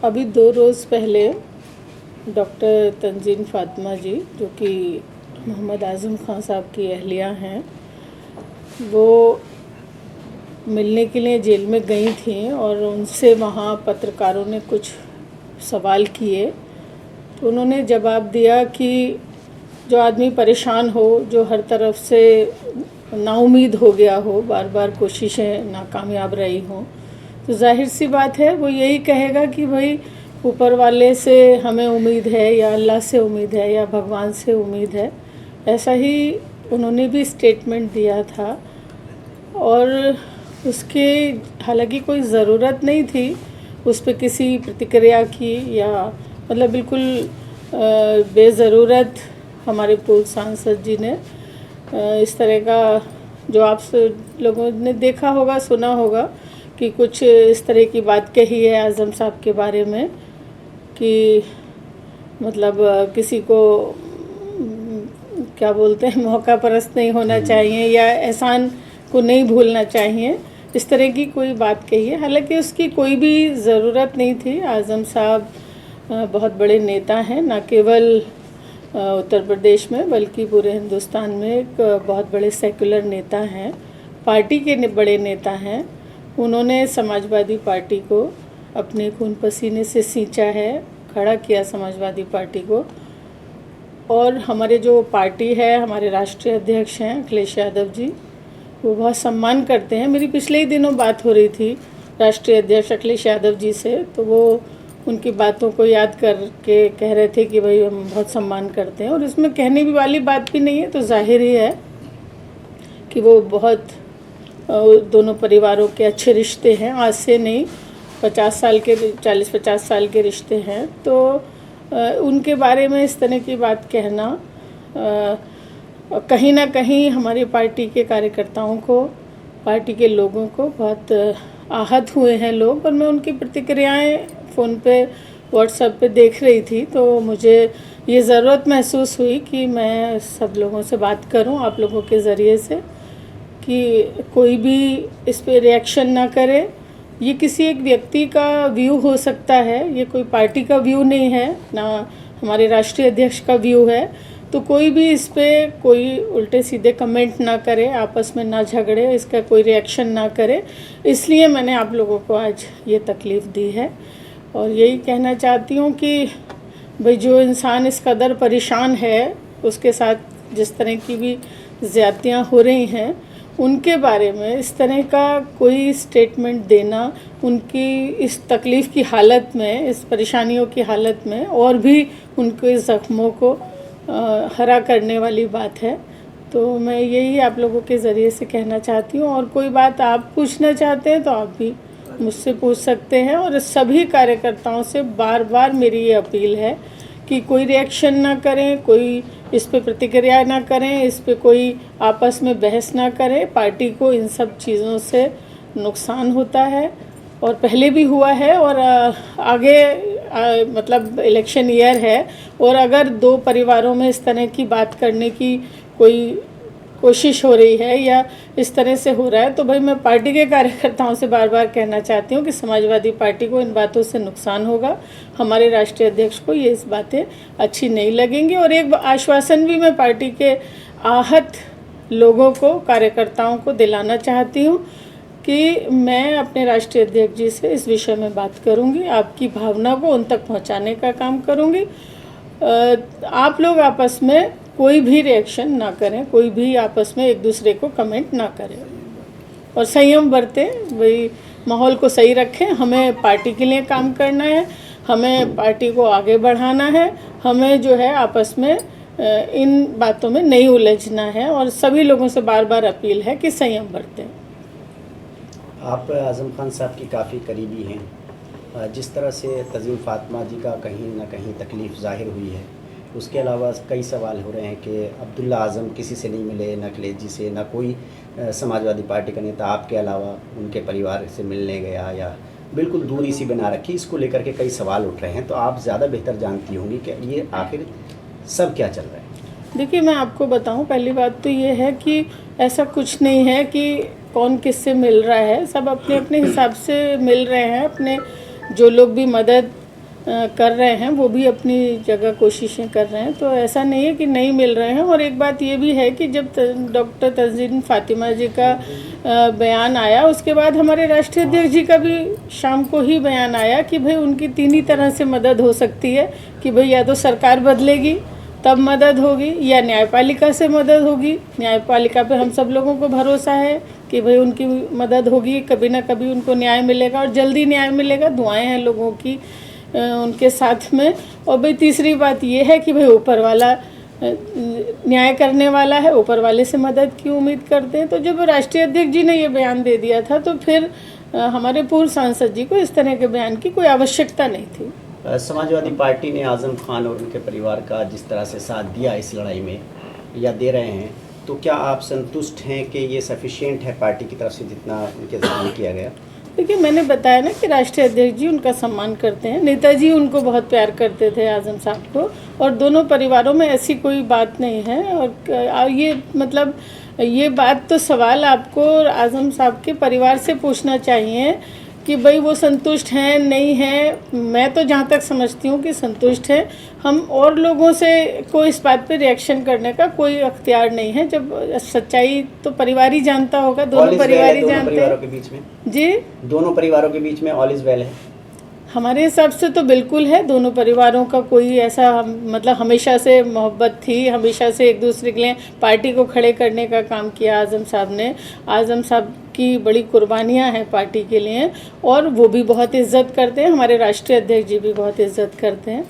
अभी 2 रोज़ पहले डॉक्टर तंजीन फ़ातिमा जी, जो कि मोहम्मद आज़म ख़ान साहब की अहलिया हैं, वो मिलने के लिए जेल में गई थीं और उनसे वहाँ पत्रकारों ने कुछ सवाल किए। तो उन्होंने जवाब दिया कि जो आदमी परेशान हो, जो हर तरफ से नाउम्मीद हो गया हो, बार बार कोशिशें नाकामयाब रही हों, तो जाहिर सी बात है वो यही कहेगा कि भाई ऊपर वाले से हमें उम्मीद है, या अल्लाह से उम्मीद है, या भगवान से उम्मीद है। ऐसा ही उन्होंने भी स्टेटमेंट दिया था और उसके हालांकि कोई ज़रूरत नहीं थी उस पर किसी प्रतिक्रिया की, या मतलब बिल्कुल बेज़रूरत हमारे पूर्व सांसद जी ने इस तरह का, जो आप लोगों ने देखा होगा, सुना होगा कि कुछ इस तरह की बात कही है आज़म साहब के बारे में कि मतलब किसी को क्या बोलते हैं, मौका परस्त नहीं होना चाहिए या एहसान को नहीं भूलना चाहिए, इस तरह की कोई बात कही है। हालांकि उसकी कोई भी ज़रूरत नहीं थी। आज़म साहब बहुत बड़े नेता हैं, न केवल उत्तर प्रदेश में बल्कि पूरे हिंदुस्तान में एक बहुत बड़े सेकुलर नेता हैं, पार्टी के बड़े नेता हैं। उन्होंने समाजवादी पार्टी को अपने खून पसीने से सींचा है, खड़ा किया समाजवादी पार्टी को। और हमारे जो पार्टी है, हमारे राष्ट्रीय अध्यक्ष हैं अखिलेश यादव जी, वो बहुत सम्मान करते हैं। मेरी पिछले ही दिनों बात हो रही थी राष्ट्रीय अध्यक्ष अखिलेश यादव जी से, तो वो उनकी बातों को याद करके कह रहे थे कि भाई हम बहुत सम्मान करते हैं, और इसमें कहने भी वाली बात भी नहीं है। तो जाहिर ही है कि वो बहुत दोनों परिवारों के अच्छे रिश्ते हैं, आज से नहीं 50 साल के, 40-50 साल के रिश्ते हैं। तो उनके बारे में इस तरह की बात कहना कहीं ना कहीं हमारी पार्टी के कार्यकर्ताओं को, पार्टी के लोगों को बहुत आहत हुए हैं लोग। और मैं उनकी प्रतिक्रियाएं फ़ोन पे, व्हाट्सएप पे देख रही थी, तो मुझे ये ज़रूरत महसूस हुई कि मैं सब लोगों से बात करूं आप लोगों के ज़रिए से, कि कोई भी इस पे रिएक्शन ना करे। ये किसी एक व्यक्ति का व्यू हो सकता है, ये कोई पार्टी का व्यू नहीं है, ना हमारे राष्ट्रीय अध्यक्ष का व्यू है। तो कोई भी इस पे कोई उल्टे सीधे कमेंट ना करे, आपस में ना झगड़े, इसका कोई रिएक्शन ना करे। इसलिए मैंने आप लोगों को आज ये तकलीफ़ दी है। और यही कहना चाहती हूँ कि भाई जो इंसान इस कदर परेशान है, उसके साथ जिस तरह की भी ज़्यादतियाँ हो रही हैं, उनके बारे में इस तरह का कोई स्टेटमेंट देना उनकी इस तकलीफ़ की हालत में, इस परेशानियों की हालत में और भी उनके ज़ख्मों को हरा करने वाली बात है। तो मैं यही आप लोगों के ज़रिए से कहना चाहती हूँ। और कोई बात आप पूछना चाहते हैं तो आप भी मुझसे पूछ सकते हैं। और सभी कार्यकर्ताओं से बार बार मेरी ये अपील है कि कोई रिएक्शन ना करें, कोई इस पे प्रतिक्रिया ना करें, इस पे कोई आपस में बहस ना करें। पार्टी को इन सब चीज़ों से नुकसान होता है और पहले भी हुआ है, और आगे मतलब इलेक्शन ईयर है, और अगर दो परिवारों में इस तरह की बात करने की कोई कोशिश हो रही है या इस तरह से हो रहा है, तो भाई मैं पार्टी के कार्यकर्ताओं से बार बार कहना चाहती हूँ कि समाजवादी पार्टी को इन बातों से नुकसान होगा। हमारे राष्ट्रीय अध्यक्ष को ये इस बातें अच्छी नहीं लगेंगी। और एक आश्वासन भी मैं पार्टी के आहत लोगों को, कार्यकर्ताओं को दिलाना चाहती हूँ कि मैं अपने राष्ट्रीय अध्यक्ष जी से इस विषय में बात करूँगी, आपकी भावना को उन तक पहुँचाने का काम करूँगी। आप लोग आपस में कोई भी रिएक्शन ना करें, कोई भी आपस में एक दूसरे को कमेंट ना करें और संयम बरतें, वही माहौल को सही रखें। हमें पार्टी के लिए काम करना है, हमें पार्टी को आगे बढ़ाना है, हमें जो है आपस में इन बातों में नहीं उलझना है। और सभी लोगों से बार बार अपील है कि संयम बरतें। आप आज़म खान साहब की काफ़ी करीबी हैं। जिस तरह से तंजीन फ़ातिमा जी का कहीं ना कहीं तकलीफ़ ज़ाहिर हुई है, उसके अलावा कई सवाल हो रहे हैं कि अब्दुल्ला आज़म किसी से नहीं मिले, न अखिलेश जी से, न कोई समाजवादी पार्टी का नेता आपके अलावा उनके परिवार से मिलने गया, या बिल्कुल दूरी सी बना रखी। इसको लेकर के कई सवाल उठ रहे हैं, तो आप ज़्यादा बेहतर जानती होंगी कि ये आखिर सब क्या चल रहा है। देखिए, मैं आपको बताऊं, पहली बात तो ये है कि ऐसा कुछ नहीं है कि कौन किससे मिल रहा है। सब अपने अपने हिसाब से मिल रहे हैं। अपने जो लोग भी मदद कर रहे हैं, वो भी अपनी जगह कोशिशें कर रहे हैं, तो ऐसा नहीं है कि नहीं मिल रहे हैं। और एक बात ये भी है कि जब डॉक्टर तंजीम फातिमा जी का बयान आया, उसके बाद हमारे राष्ट्रीय अध्यक्ष जी का भी शाम को ही बयान आया कि भाई उनकी तीन ही तरह से मदद हो सकती है कि भाई या तो सरकार बदलेगी तब मदद होगी, या न्यायपालिका से मदद होगी। न्यायपालिका पे हम सब लोगों को भरोसा है कि भाई उनकी मदद होगी, कभी ना कभी उनको न्याय मिलेगा और जल्दी न्याय मिलेगा। दुआएं हैं लोगों की उनके साथ में। और भाई तीसरी बात ये है कि भाई ऊपर वाला न्याय करने वाला है, ऊपर वाले से मदद की उम्मीद करते हैं। तो जब राष्ट्रीय अध्यक्ष जी ने ये बयान दे दिया था तो फिर हमारे पूर्व सांसद जी को इस तरह के बयान की कोई आवश्यकता नहीं थी। समाजवादी पार्टी ने आज़म खान और उनके परिवार का जिस तरह से साथ दिया इस लड़ाई में या दे रहे हैं, तो क्या आप संतुष्ट हैं कि ये सफिशिएंट है पार्टी की तरफ से जितना उनके साथ किया गया? देखिए, मैंने बताया ना कि राष्ट्रीय अध्यक्ष जी उनका सम्मान करते हैं, नेताजी उनको बहुत प्यार करते थे आज़म साहब को, और दोनों परिवारों में ऐसी कोई बात नहीं है। और ये मतलब ये बात तो सवाल आपको आज़म साहब के परिवार से पूछना चाहिए कि भाई वो संतुष्ट हैं नहीं हैं। मैं तो जहाँ तक समझती हूँ कि संतुष्ट हैं। हम और लोगों से को इस बात पे रिएक्शन करने का कोई अख्तियार नहीं है। जब सच्चाई तो परिवार ही जानता होगा, दोनों परिवार ही जानते हैं जी। दोनों परिवारों के बीच में ऑल इज वेल है हमारे हिसाब से तो बिल्कुल है। दोनों परिवारों का कोई ऐसा मतलब हमेशा से मोहब्बत थी, हमेशा से एक दूसरे के लिए पार्टी को खड़े करने का काम किया आज़म साहब ने। आज़म साहब की बड़ी कुर्बानियां हैं पार्टी के लिए, और वो भी बहुत इज़्ज़त करते हैं, हमारे राष्ट्रीय अध्यक्ष जी भी बहुत इज़्ज़त करते हैं।